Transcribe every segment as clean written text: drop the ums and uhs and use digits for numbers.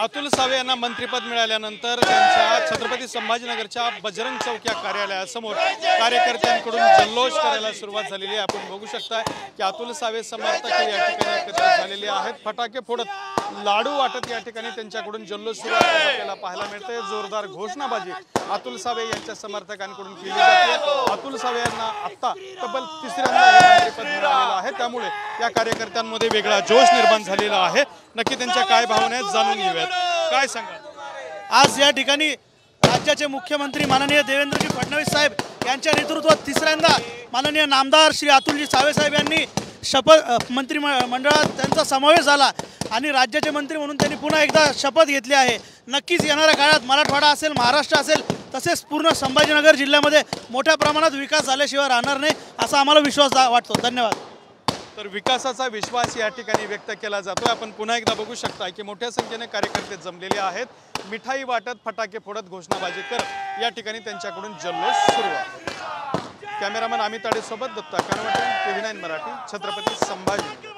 अतुल सावे यांना मंत्रिपद मिळाल्यानंतर त्यांच्या छत्रपती संभाजीनगरच्या बजरंग चौक या कार्यालयासमोर कार्यकर्त्यांकडून जल्लोष करायला सुरुवात झालेली आहे। आपण बघू शकता की अतुल सावे समर्थक या ठिकाणी एकत्रित झालेले आहेत। फटाके फोडत लाडू वाटत या ठिकाणी त्यांच्याकडून जल्लोष सुरू आपल्याला पाहायला मिळते। जोरदार घोषणाबाजी अतुल सावे यांच्या समर्थकांकडून केली जाते। अतुल सावे यांना आता तब्बल तिसऱ्यांदा हे मंत्रिपद मिळालेलं आहे, त्यामुळे या कार्यकर्त्यांमध्ये वेगळा जोश निर्माण झालेला आहे। नक्की त्यांच्या काय भावना आहेत जाणून घेऊयात। काय सांगा, आज या ठिकाणी राज्याचे मुख्यमंत्री माननीय देवेंद्रजी फडणवीस साहेब यांच्या नेतृत्वात तिसऱ्यांदा माननीय नामदार श्री अतुलजी सावे साहेब यांनी शपथ मंत्रिमंडळात त्यांचा समावेश झाला आणि राज्याचे मंत्री म्हणून त्यांनी पुन्हा एकदा शपथ घेतली आहे। नक्कीच येणाऱ्या काळात मराठवाडा असेल, महाराष्ट्र असेल, तसेच पूर्ण संभाजीनगर जिल्ह्यामध्ये मोठ्या प्रमाणात विकास झाल्याशिवाय राहणार नाही असा आम्हाला विश्वास वाटतो। धन्यवाद। तर विकासाचा विश्वास या ठिकाणी व्यक्त केला जातो। आपण पुन्हा एकदा बघू शकता की मोठ्या संख्येने कार्यकर्ते जमलेले आहेत। मिठाई वाटत, फटाके फोडत, घोषणाबाजी करत या ठिकाणी त्यांच्याकडून जल्लोष सुरू आहे। कॅमेरामन अमित ताडे सोबत दत्ता कानवटे, TV9 मराठी, छत्रपती संभाजीनगर।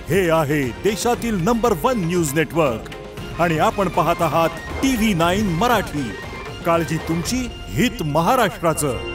हे आहे देशातील नंबर 1 न्यूज नेटवर्क आणि आपण पाहत आहात TV9 मराठी। काळजी तुमची, हित महाराष्ट्राचं।